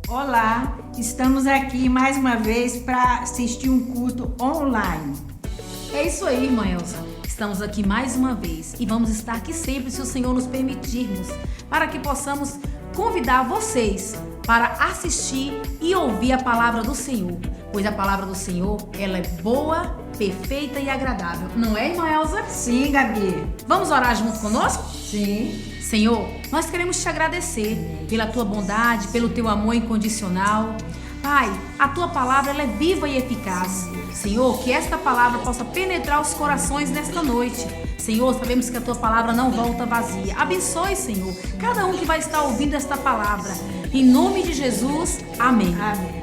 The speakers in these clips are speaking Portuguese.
Olá, estamos aqui mais uma vez para assistir um culto online. É isso aí, irmã Elza. Estamos aqui mais uma vez e vamos estar aqui sempre, se o Senhor nos permitirmos, para que possamos convidar vocês para assistir e ouvir a palavra do Senhor, pois a palavra do Senhor, ela é boa, perfeita e agradável. Não é, irmã Elza? Sim, Gabi. Vamos orar junto conosco? Sim. Senhor, nós queremos te agradecer pela tua bondade, pelo teu amor incondicional. Pai, a tua palavra ela é viva e eficaz. Senhor, que esta palavra possa penetrar os corações nesta noite. Senhor, sabemos que a tua palavra não volta vazia. Abençoe, Senhor, cada um que vai estar ouvindo esta palavra. Em nome de Jesus, amém. Amém.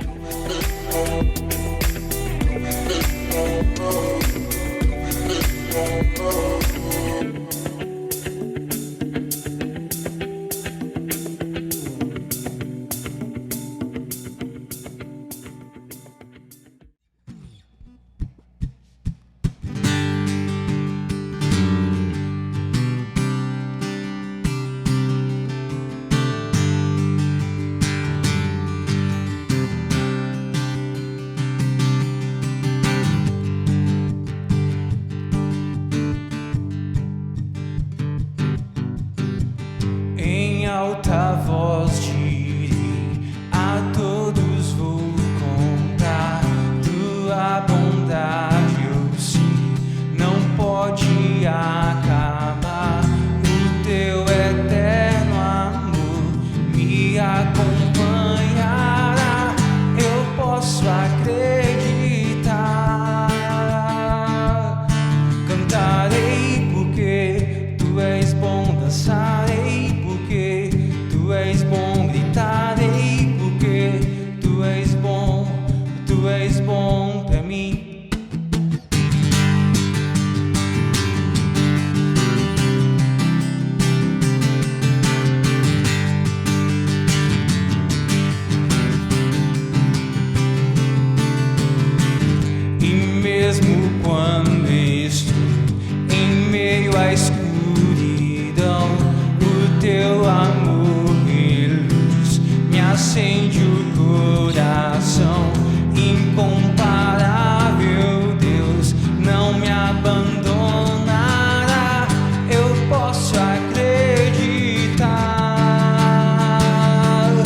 Em alta voz direi, a todos vou contar tua bondade, eu sei, não pode acabar. O teu eterno amor me acompanhará, eu posso acreditar. Cantarei porque tu és bom, dançarei porque tu és bom, gritarei porque tu és bom pra mim. E mesmo quando estou em meio à escuridão, o teu amor e luz me acende o coração. Incomparável Deus não me abandonará, eu posso acreditar.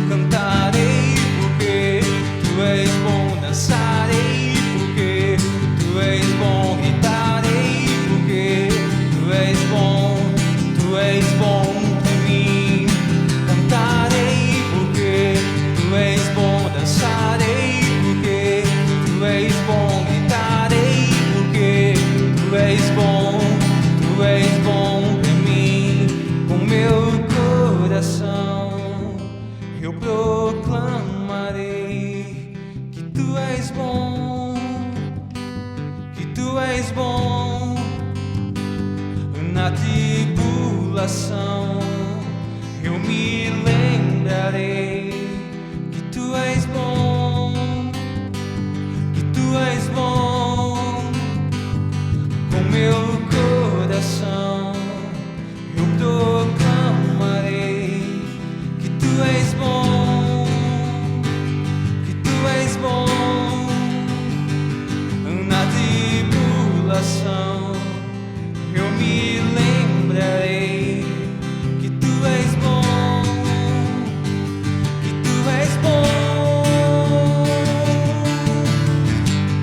Cantarei porque tu és bom, dançarei porque tu és bom, gritarei porque tu és bom pra mim. Cantarei porque tu és bom, dançarei porque tu és bom, gritarei porque tu és bom pra mim. Com meu coração eu proclamarei que tu és bom, que tu és bom. Na tribulação eu me lembrarei que tu és bom, que tu és bom. Com meu coração eu proclamarei que tu és bom, que tu és bom. Na tribulação eu me lembrarei que tu és bom, que tu és bom.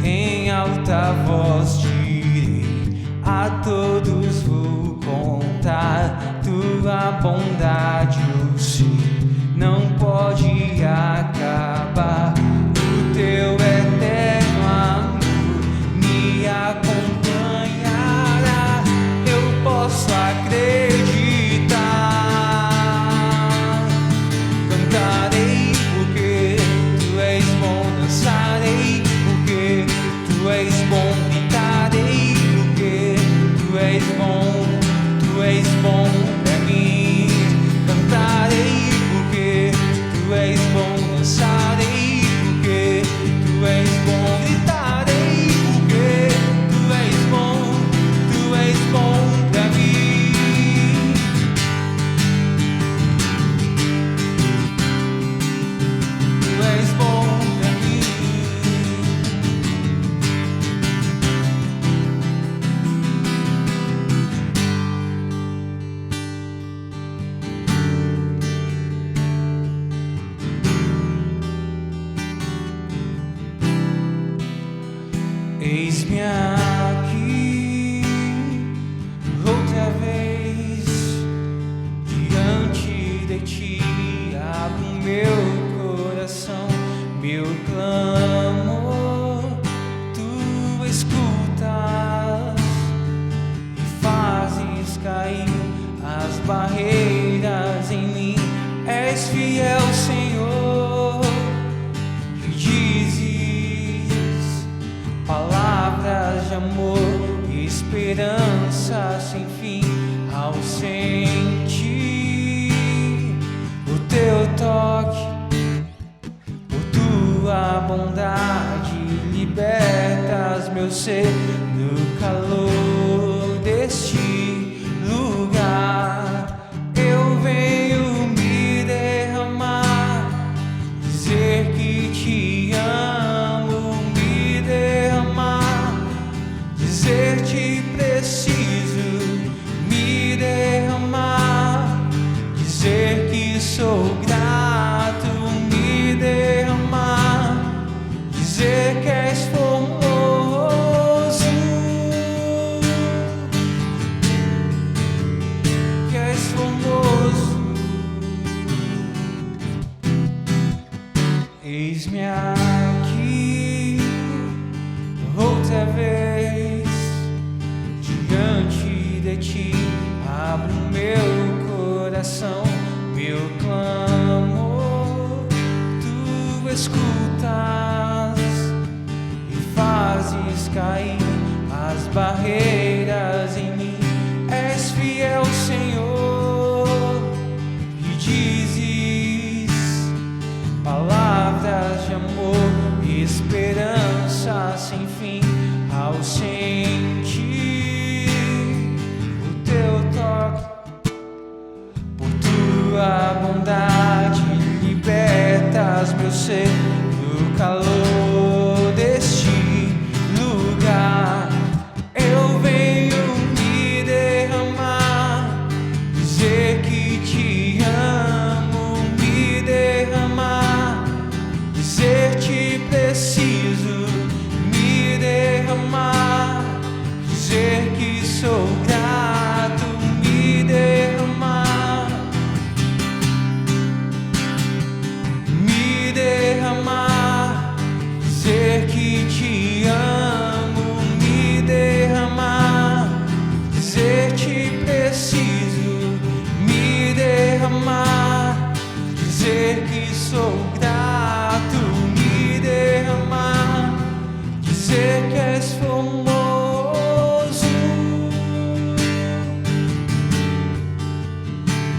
Em alta voz direi, a todos vou contar tua bondade, eu sei, não pode acabar. O teu eterno amor me acompanhará, eu posso acreditar. Cantarei porque tu és bom, dançarei porque tu és bom, gritarei porque barreiras em mim. És fiel, Senhor, que dizes palavras de amor e esperança sem fim. Ao sentir o teu toque, por tua bondade libertas meu ser no calor deste lugar. Eu venho me derramar, dizer que te amo, me derramar, dizer que preciso, me derramar, dizer que sou grato, me derramar, dizer que és formoso, que és formoso. Eis-me aqui outra vez diante de ti, abro meu coração, meu clamor, tu escutas e fazes cair as barreiras em mim. És fiel, Senhor, e dizes palavras de amor e esperança sem fim. Ao sentir o teu toque, por tua bondade libertas meu ser no calor deste lugar. Eu venho me derramar, dizer que te amo, me derramar, dizer que preciso, me derramar, dizer que sou grato, me derramar, me derramar, dizer que te amo, me derramar, dizer que preciso, me derramar, dizer que sou grato, me derramar, dizer que és formoso,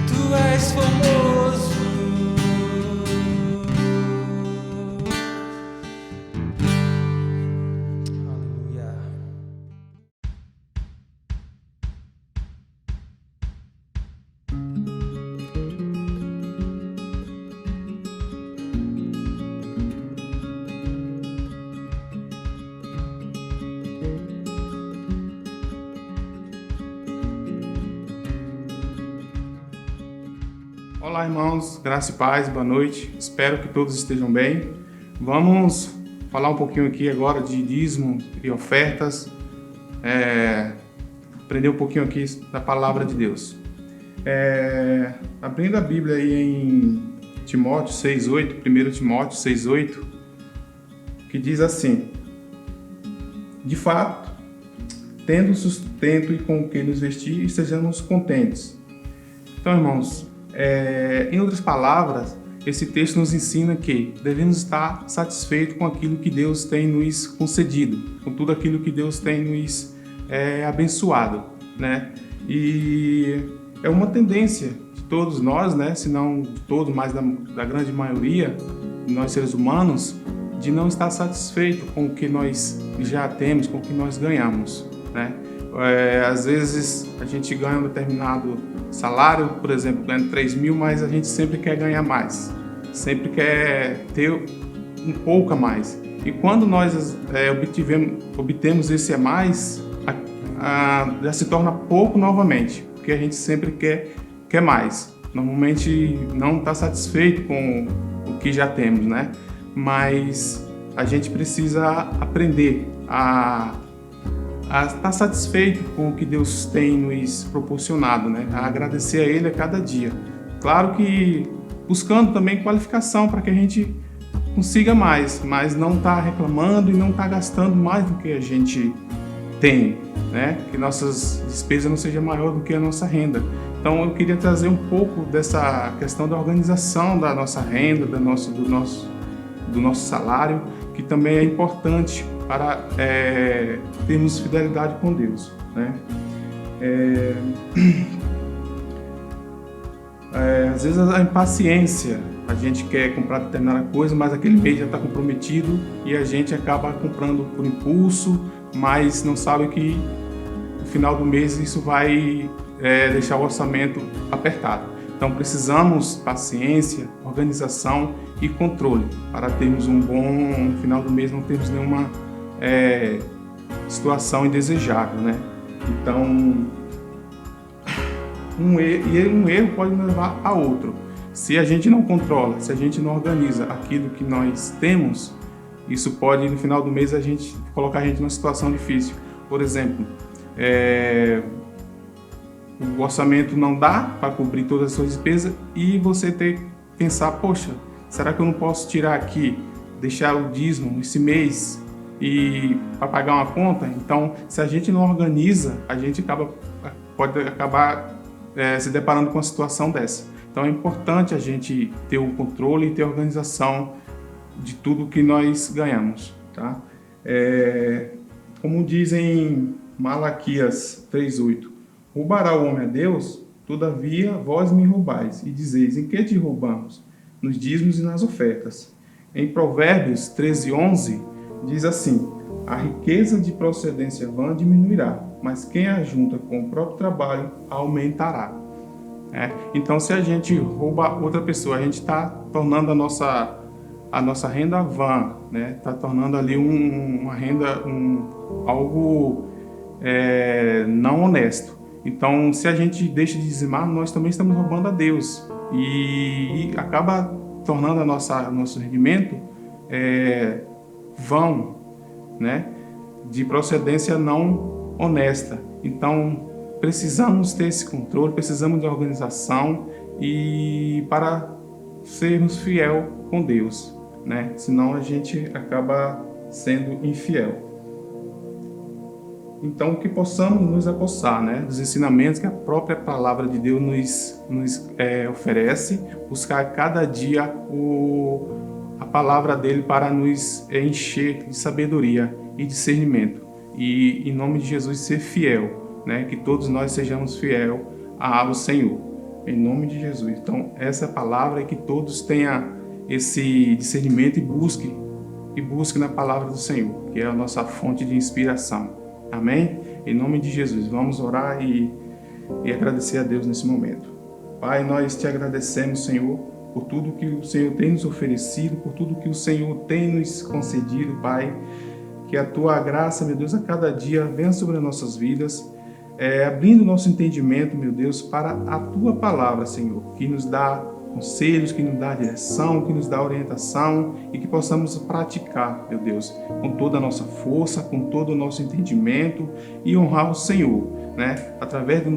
tu és formoso. Aleluia. Olá, irmãos, graça e paz, boa noite. Espero que todos estejam bem. Vamos falar um pouquinho aqui agora de dízimo e ofertas, aprender um pouquinho aqui da palavra de Deus. Abrindo a Bíblia aí em Timóteo 6,8, 1 Timóteo 6,8, que diz assim: de fato, tendo sustento e com o que nos vestir, estejamos contentes. Então, irmãos, em outras palavras, esse texto nos ensina que devemos estar satisfeitos com aquilo que Deus tem nos concedido, com tudo aquilo que Deus tem nos abençoado, né? E é uma tendência de todos nós, né? Se não de todos, mas da grande maioria de nós seres humanos, de não estar satisfeito com o que nós já temos, com o que nós ganhamos, né? Às vezes a gente ganha um determinado salário, por exemplo, ganha 3 mil, mas a gente sempre quer ganhar mais, sempre quer ter um pouco a mais. E quando nós obtemos esse a mais, já se torna pouco novamente, porque a gente sempre quer mais. Normalmente não está satisfeito com o que já temos, né? Mas a gente precisa aprender a estar satisfeito com o que Deus tem nos proporcionado, né? A agradecer a Ele a cada dia. Claro que buscando também qualificação para que a gente consiga mais, mas não estar reclamando e não estar gastando mais do que a gente tem, né? Que nossas despesas não sejam maior do que a nossa renda. Então eu queria trazer um pouco dessa questão da organização da nossa renda, do nosso salário, que também é importante para termos fidelidade com Deus, né? Às vezes a impaciência, a gente quer comprar determinada coisa, mas aquele mês já está comprometido e a gente acaba comprando por impulso, mas não sabe que no final do mês isso vai deixar o orçamento apertado. Então precisamos paciência, organização e controle para termos um bom no final do mês, não termos nenhuma situação indesejável, né? Então um erro pode levar a outro. Se a gente não controla, se a gente não organiza aquilo que nós temos, isso pode no final do mês colocar a gente numa situação difícil. Por exemplo, o orçamento não dá para cobrir todas as suas despesas e você ter que pensar, poxa, será que eu não posso tirar aqui, deixar o dízimo esse mês e para pagar uma conta? Então, se a gente não organiza, a gente pode acabar se deparando com uma situação dessa. Então é importante a gente ter o controle e ter a organização de tudo que nós ganhamos, tá? Como diz em Malaquias 3:8, roubará o homem a Deus? Todavia vós me roubais, e dizeis, em que te roubamos? Nos dízimos e nas ofertas. Em Provérbios 13:11 diz assim, a riqueza de procedência vã diminuirá, mas quem a junta com o próprio trabalho aumentará. Então, se a gente rouba outra pessoa, a gente está tornando a nossa renda vã, né? Está tornando ali uma renda, algo não honesto. Então, se a gente deixa de dizimar, nós também estamos roubando a Deus e acaba tornando nosso rendimento vão, né? De procedência não honesta. Então, precisamos ter esse controle, precisamos de organização e para sermos fiel com Deus, né? Senão a gente acaba sendo infiel. Então, que possamos nos apossar, né, dos ensinamentos que a própria palavra de Deus nos oferece, buscar cada dia a palavra dele para nos encher de sabedoria e discernimento. E, em nome de Jesus, ser fiel, né? Que todos nós sejamos fiel ao Senhor, em nome de Jesus. Então, essa palavra é que todos tenham esse discernimento e busque na palavra do Senhor, que é a nossa fonte de inspiração. Amém? Em nome de Jesus, vamos orar e agradecer a Deus nesse momento. Pai, nós te agradecemos, Senhor, por tudo que o Senhor tem nos oferecido, por tudo que o Senhor tem nos concedido, Pai. Que a Tua graça, meu Deus, a cada dia venha sobre as nossas vidas, abrindo nosso entendimento, meu Deus, para a Tua palavra, Senhor, que nos dá conselhos, que nos dá direção, que nos dá orientação e que possamos praticar, meu Deus, com toda a nossa força, com todo o nosso entendimento e honrar o Senhor, né? Através do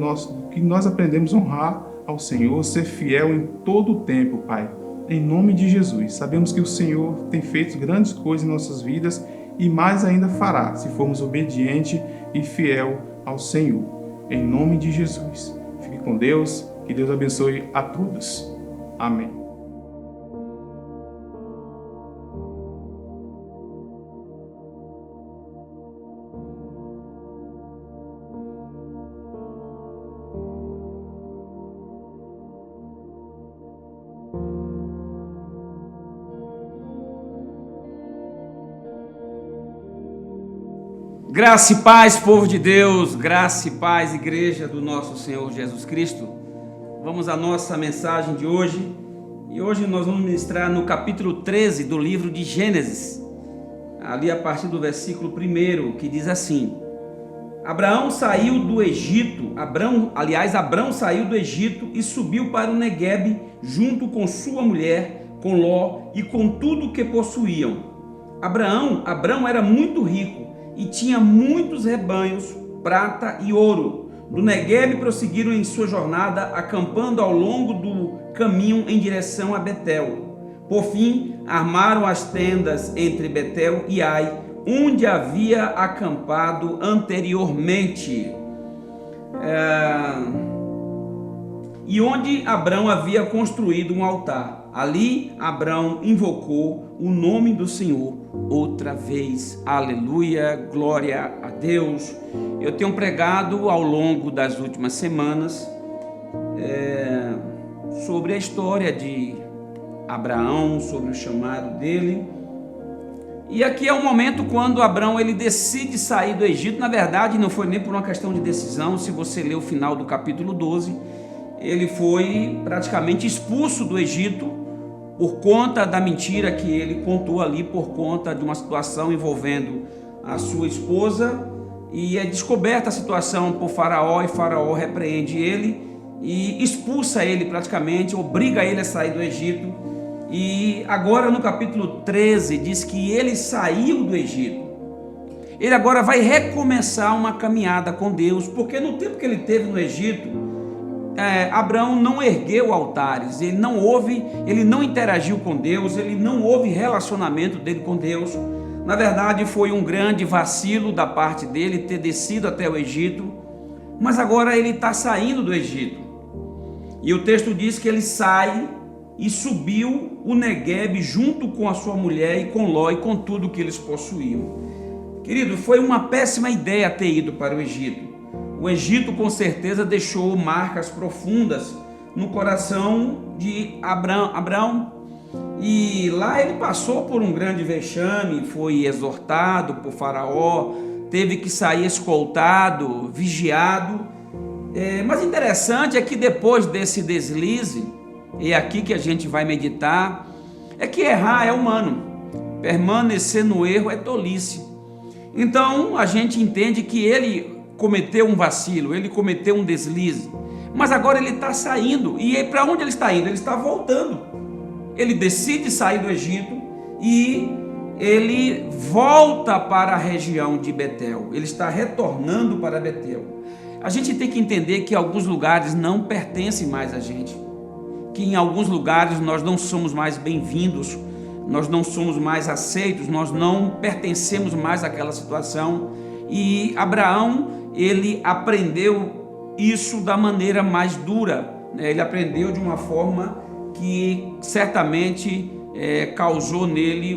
que nós aprendemos a honrar ao Senhor, ser fiel em todo o tempo, Pai. Em nome de Jesus, sabemos que o Senhor tem feito grandes coisas em nossas vidas e mais ainda fará, se formos obedientes e fiel ao Senhor. Em nome de Jesus. Fique com Deus, que Deus abençoe a todos. Amém. Graça e paz, povo de Deus, graça e paz, igreja do nosso Senhor Jesus Cristo. Vamos à nossa mensagem de hoje, e hoje nós vamos ministrar no capítulo 13 do livro de Gênesis, ali a partir do versículo 1, que diz assim: Abraão saiu do Egito, Abrão saiu do Egito e subiu para o Neguebe, junto com sua mulher, com Ló e com tudo que possuíam. Abrão era muito rico e tinha muitos rebanhos, prata e ouro. Do Neguebe prosseguiram em sua jornada, acampando ao longo do caminho em direção a Betel. Por fim, armaram as tendas entre Betel e Ai, onde havia acampado anteriormente, e onde Abrão havia construído um altar. Ali Abrão invocou o nome do Senhor outra vez. Aleluia, glória a Deus. Eu tenho pregado ao longo das últimas semanas sobre a história de Abraão, sobre o chamado dele. E aqui é um momento quando Abrão ele decide sair do Egito. Na verdade, não foi nem por uma questão de decisão. Se você ler o final do capítulo 12, ele foi praticamente expulso do Egito por conta da mentira que ele contou ali, por conta de uma situação envolvendo a sua esposa, e é descoberta a situação por Faraó, e Faraó repreende ele e expulsa ele praticamente, obriga ele a sair do Egito. E agora no capítulo 13 diz que ele saiu do Egito. Ele agora vai recomeçar uma caminhada com Deus, porque no tempo que ele teve no Egito, Abraão não ergueu altares, ele não interagiu com Deus, ele não houve relacionamento dele com Deus. Na verdade, foi um grande vacilo da parte dele ter descido até o Egito, mas agora ele está saindo do Egito. E o texto diz que ele sai e subiu o Neguebe junto com a sua mulher e com Ló e com tudo que eles possuíam. Querido, foi uma péssima ideia ter ido para o Egito. O Egito com certeza deixou marcas profundas no coração de Abraão. E lá ele passou por um grande vexame, foi exortado por Faraó, teve que sair escoltado, vigiado. Mas interessante é que depois desse deslize, e é aqui que a gente vai meditar, é que errar é humano, permanecer no erro é tolice. Então a gente entende que ele cometeu um vacilo, ele cometeu um deslize, mas agora ele está saindo. E para onde ele está indo? Ele está voltando. Ele decide sair do Egito e ele volta para a região de Betel. Ele está retornando para Betel. A gente tem que entender que alguns lugares não pertencem mais a gente, que em alguns lugares nós não somos mais bem-vindos, nós não somos mais aceitos, nós não pertencemos mais àquela situação. E Abraão, ele aprendeu isso da maneira mais dura, né? Ele aprendeu de uma forma que certamente causou nele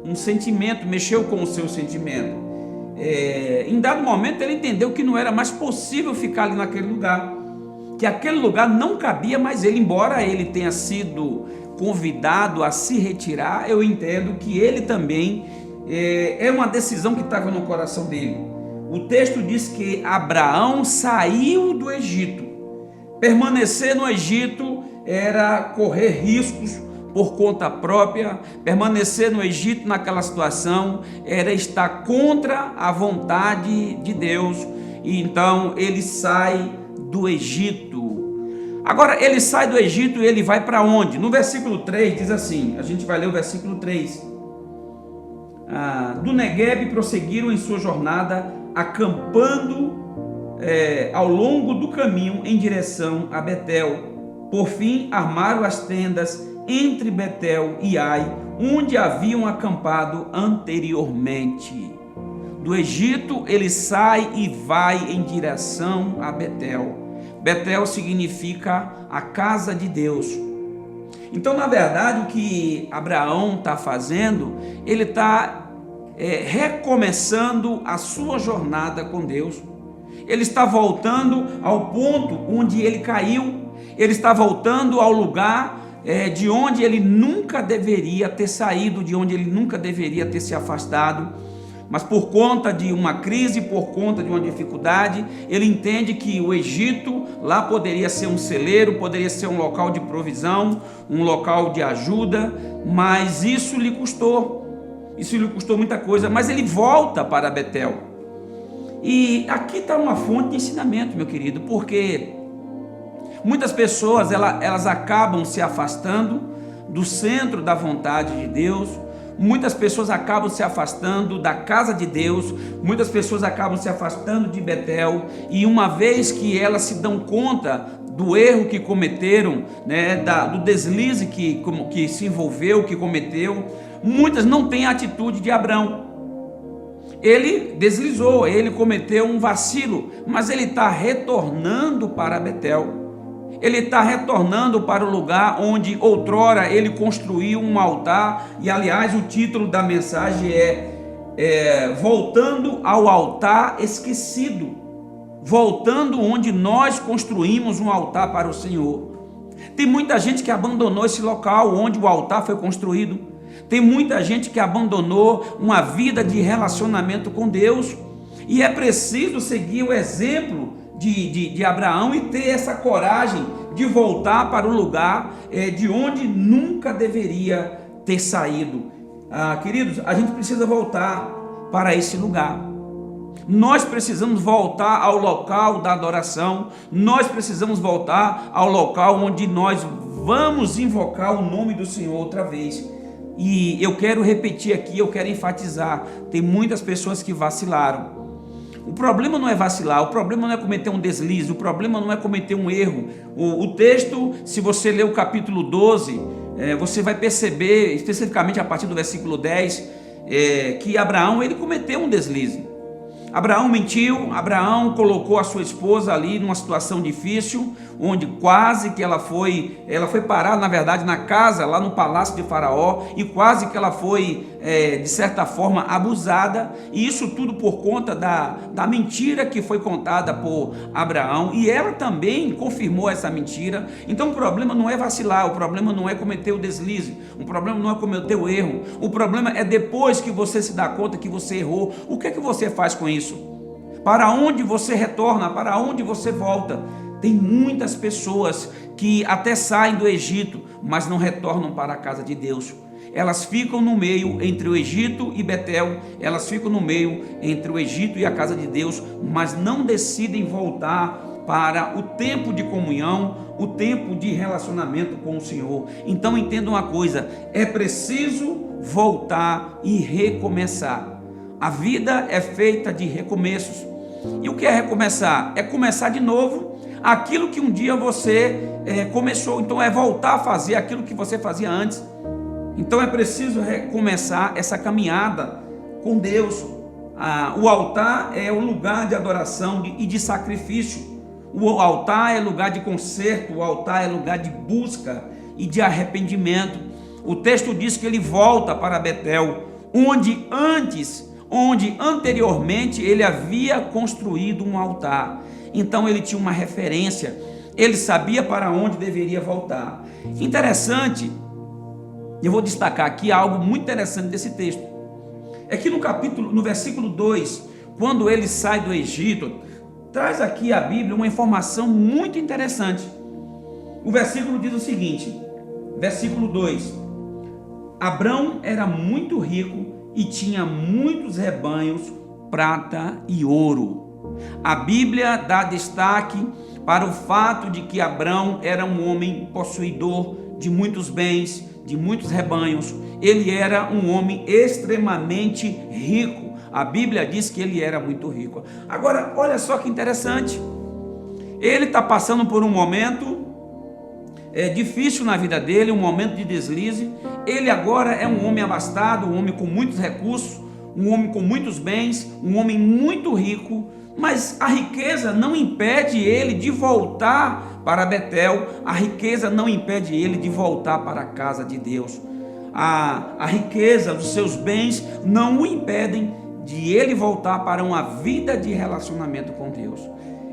um sentimento, mexeu com o seu sentimento. Em dado momento ele entendeu que não era mais possível ficar ali naquele lugar, que aquele lugar não cabia mais ele, embora ele tenha sido convidado a se retirar. Eu entendo que ele também é uma decisão que estava no coração dele. O texto diz que Abraão saiu do Egito. Permanecer no Egito era correr riscos por conta própria. Permanecer no Egito naquela situação era estar contra a vontade de Deus. E então ele sai do Egito. Agora ele sai do Egito e ele vai para onde? No versículo 3 diz assim, a gente vai ler o versículo 3. Do Neguebe prosseguiram em sua jornada, acampando ao longo do caminho em direção a Betel. Por fim, armaram as tendas entre Betel e Ai, onde haviam acampado anteriormente. Do Egito ele sai e vai em direção a Betel. Betel significa a casa de Deus. Então, na verdade, o que Abraão está fazendo, ele está recomeçando a sua jornada com Deus. Ele está voltando ao ponto onde ele caiu. Ele está voltando ao lugar de onde ele nunca deveria ter saído, de onde ele nunca deveria ter se afastado. Mas por conta de uma crise, por conta de uma dificuldade, ele entende que o Egito lá poderia ser um celeiro, poderia ser um local de provisão, um local de ajuda, mas isso lhe custou muita coisa. Mas ele volta para Betel. E aqui está uma fonte de ensinamento, meu querido, porque muitas pessoas elas acabam se afastando do centro da vontade de Deus. Muitas pessoas acabam se afastando da casa de Deus, muitas pessoas acabam se afastando de Betel, e uma vez que elas se dão conta do erro que cometeram, né, do deslize que se envolveu, que cometeu, muitas não têm a atitude de Abraão. ele deslizou, ele cometeu um vacilo, mas ele está retornando para Betel. Ele está retornando para o lugar onde outrora ele construiu um altar. E aliás, o título da mensagem é Voltando ao Altar Esquecido. Voltando onde nós construímos um altar para o Senhor. Tem muita gente que abandonou esse local onde o altar foi construído. Tem muita gente que abandonou uma vida de relacionamento com Deus. E é preciso seguir o exemplo de Abraão e ter essa coragem de voltar para o lugar de onde nunca deveria ter saído. Queridos, a gente precisa voltar para esse lugar. Nós precisamos voltar ao local da adoração. Nós precisamos voltar ao local onde nós vamos invocar o nome do Senhor outra vez. E eu quero repetir aqui, eu quero enfatizar, tem muitas pessoas que vacilaram. O problema não é vacilar, o problema não é cometer um deslize, o problema não é cometer um erro. O texto, se você ler o capítulo 12, você vai perceber, especificamente a partir do versículo 10, que Abraão ele cometeu um deslize. Abraão mentiu, Abraão colocou a sua esposa ali numa situação difícil, onde quase que ela foi parar, na verdade, na casa, lá no palácio de Faraó, e quase que ela foi, de certa forma, abusada, e isso tudo por conta da mentira que foi contada por Abraão, e ela também confirmou essa mentira. Então o problema não é vacilar, o problema não é cometer o deslize, o problema não é cometer o erro, o problema é depois que você se dá conta que você errou, o que é que você faz com isso? Para onde você retorna? Para onde você volta? Tem muitas pessoas que até saem do Egito, mas não retornam para a casa de Deus. Elas ficam no meio entre o Egito e Betel, elas ficam no meio entre o Egito e a casa de Deus, mas não decidem voltar para o tempo de comunhão, o tempo de relacionamento com o Senhor. Então entenda uma coisa, é preciso voltar e recomeçar. A vida é feita de recomeços. E o que é recomeçar? É começar de novo aquilo que um dia você começou. Então é voltar a fazer aquilo que você fazia antes. Então é preciso recomeçar essa caminhada com Deus. O altar é o lugar de adoração e de sacrifício. O altar é lugar de conserto, o altar é lugar de busca e de arrependimento. O texto diz que ele volta para Betel, onde anteriormente ele havia construído um altar. Então ele tinha uma referência, ele sabia para onde deveria voltar. Interessante, eu vou destacar aqui algo muito interessante desse texto. É que no versículo 2, quando ele sai do Egito, traz aqui a Bíblia uma informação muito interessante. O versículo diz o seguinte, versículo 2: Abrão era muito rico e tinha muitos rebanhos, prata e ouro. A Bíblia dá destaque para o fato de que Abrão era um homem possuidor de muitos bens, de muitos rebanhos. Ele era um homem extremamente rico. A Bíblia diz que ele era muito rico. Agora, olha só que interessante. Ele está passando por um momento difícil na vida dele, um momento de deslize. Ele agora é um homem abastado, um homem com muitos recursos, um homem com muitos bens, um homem muito rico, mas a riqueza não impede ele de voltar para Betel, a riqueza não impede ele de voltar para a casa de Deus. A riqueza dos seus bens não o impedem de ele voltar para uma vida de relacionamento com Deus.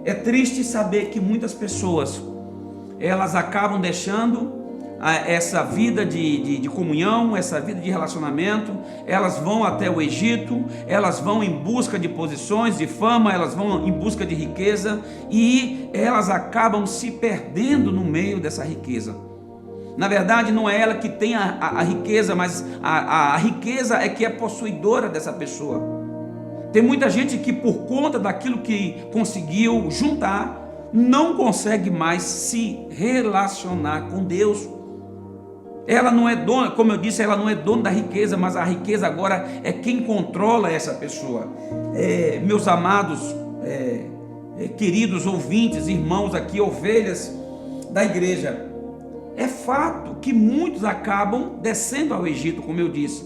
É triste saber que muitas pessoas elas acabam deixando essa vida de comunhão, essa vida de relacionamento. Elas vão até o Egito, elas vão em busca de posições, de fama, elas vão em busca de riqueza e elas acabam se perdendo no meio dessa riqueza. Na verdade, não é ela que tem a riqueza, mas a riqueza é que é possuidora dessa pessoa. Tem muita gente que, por conta daquilo que conseguiu juntar, não consegue mais se relacionar com Deus. Ela não é dona, como eu disse, ela não é dona da riqueza, mas a riqueza agora é quem controla essa pessoa. Meus amados, queridos ouvintes, irmãos aqui, ovelhas da igreja, é fato que muitos acabam descendo ao Egito, como eu disse,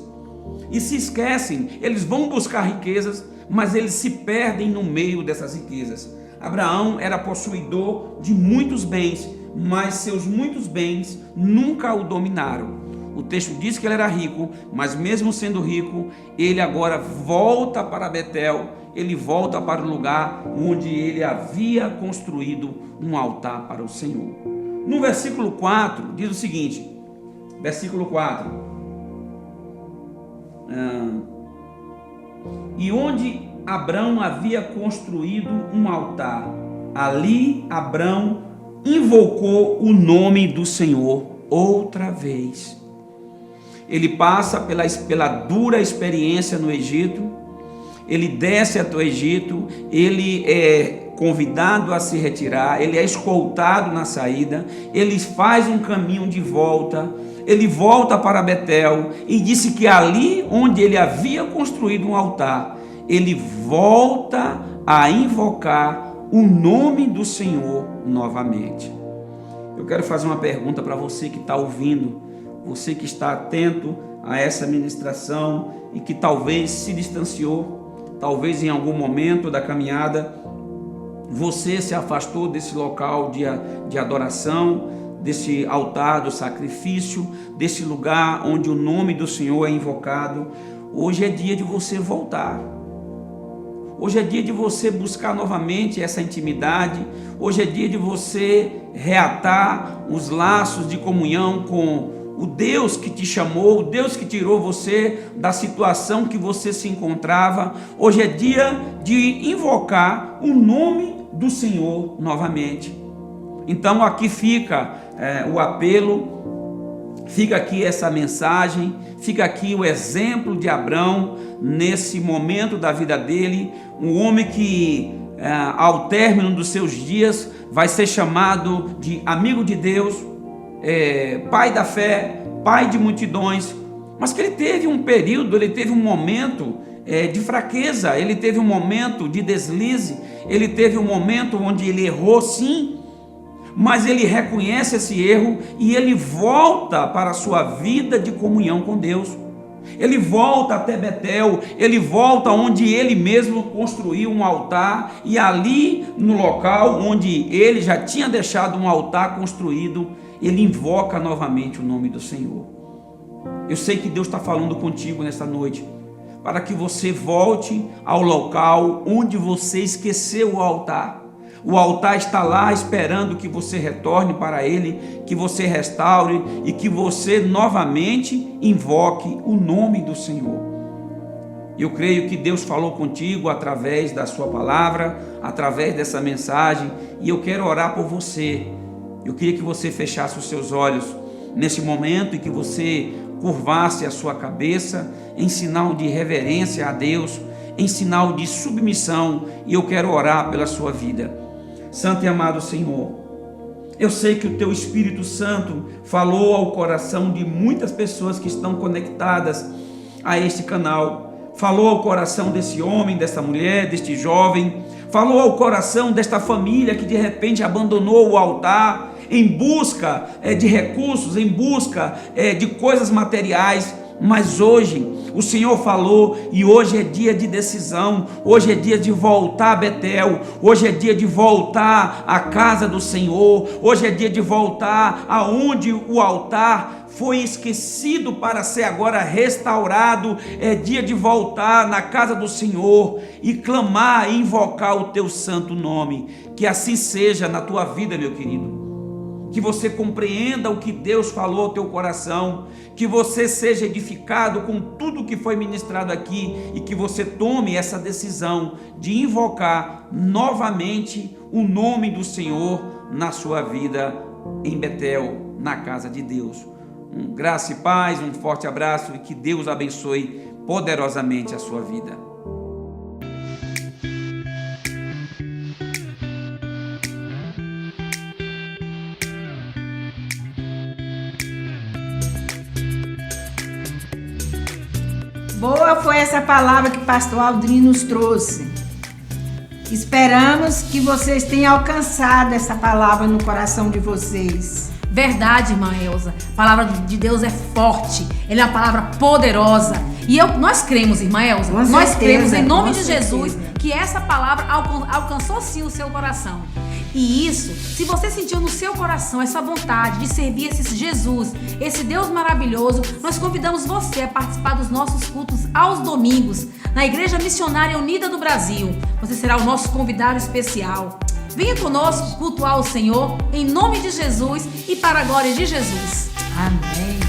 e se esquecem. Eles vão buscar riquezas, mas eles se perdem no meio dessas riquezas. Abraão era possuidor de muitos bens, mas seus muitos bens nunca o dominaram. O texto diz que ele era rico, mas mesmo sendo rico, ele agora volta para Betel, ele volta para o lugar onde ele havia construído um altar para o Senhor. No versículo 4, diz o seguinte, versículo 4, e onde Abrão havia construído um altar, ali Abrão invocou o nome do Senhor outra vez. Ele passa pela dura experiência no Egito, ele desce até o Egito, ele é convidado a se retirar, ele é escoltado na saída, ele faz um caminho de volta, ele volta para Betel e disse que ali onde ele havia construído um altar, ele volta a invocar o nome do Senhor novamente. Eu quero fazer uma pergunta para você que está ouvindo, você que está atento a essa ministração e que talvez se distanciou, talvez em algum momento da caminhada você se afastou desse local de adoração, desse altar do sacrifício, desse lugar onde o nome do Senhor é invocado. Hoje é dia de você voltar. Hoje é dia de você buscar novamente essa intimidade. Hoje é dia de você reatar os laços de comunhão com o Deus que te chamou, o Deus que tirou você da situação que você se encontrava. Hoje é dia de invocar o nome do Senhor novamente. Então aqui fica o apelo, fica aqui essa mensagem, fica aqui o exemplo de Abrão nesse momento da vida dele, um homem que ao término dos seus dias vai ser chamado de amigo de Deus, pai da fé, pai de multidões, mas que ele teve um período, ele teve um momento de fraqueza, ele teve um momento de deslize, ele teve um momento onde ele errou sim, mas ele reconhece esse erro e ele volta para a sua vida de comunhão com Deus. Ele volta até Betel, ele volta onde ele mesmo construiu um altar, e ali no local onde ele já tinha deixado um altar construído, ele invoca novamente o nome do Senhor. Eu sei que Deus está falando contigo nesta noite, para que você volte ao local onde você esqueceu o altar. O altar está lá esperando que você retorne para ele, que você restaure e que você novamente invoque o nome do Senhor. Eu creio que Deus falou contigo através da sua palavra, através dessa mensagem, e eu quero orar por você. Eu queria que você fechasse os seus olhos nesse momento e que você curvasse a sua cabeça em sinal de reverência a Deus, em sinal de submissão, e eu quero orar pela sua vida. Santo e amado Senhor, eu sei que o Teu Espírito Santo falou ao coração de muitas pessoas que estão conectadas a este canal, falou ao coração desse homem, dessa mulher, deste jovem, falou ao coração desta família que de repente abandonou o altar em busca de recursos, em busca de coisas materiais. Mas hoje o Senhor falou, e hoje é dia de decisão, hoje é dia de voltar a Betel, hoje é dia de voltar à casa do Senhor, hoje é dia de voltar aonde o altar foi esquecido para ser agora restaurado. É dia de voltar na casa do Senhor e clamar e invocar o Teu santo nome. Que assim seja na tua vida, meu querido. Que você compreenda o que Deus falou ao teu coração, que você seja edificado com tudo que foi ministrado aqui e que você tome essa decisão de invocar novamente o nome do Senhor na sua vida em Betel, na casa de Deus. Graça e paz, um forte abraço e que Deus abençoe poderosamente a sua vida. Boa foi essa palavra que o pastor Aldrinho nos trouxe. Esperamos que vocês tenham alcançado essa palavra no coração de vocês. Verdade, irmã Elza. A palavra de Deus é forte. Ela é uma palavra poderosa. E nós cremos, irmã Elza. Com Nós certeza, cremos em nome com de Jesus certeza. que essa palavra alcançou sim o seu coração. E isso, se você sentiu no seu coração essa vontade de servir esse Jesus, esse Deus maravilhoso, nós convidamos você a participar dos nossos cultos aos domingos, na Igreja Missionária Unida do Brasil. Você será o nosso convidado especial. Venha conosco cultuar o Senhor, em nome de Jesus e para a glória de Jesus. Amém.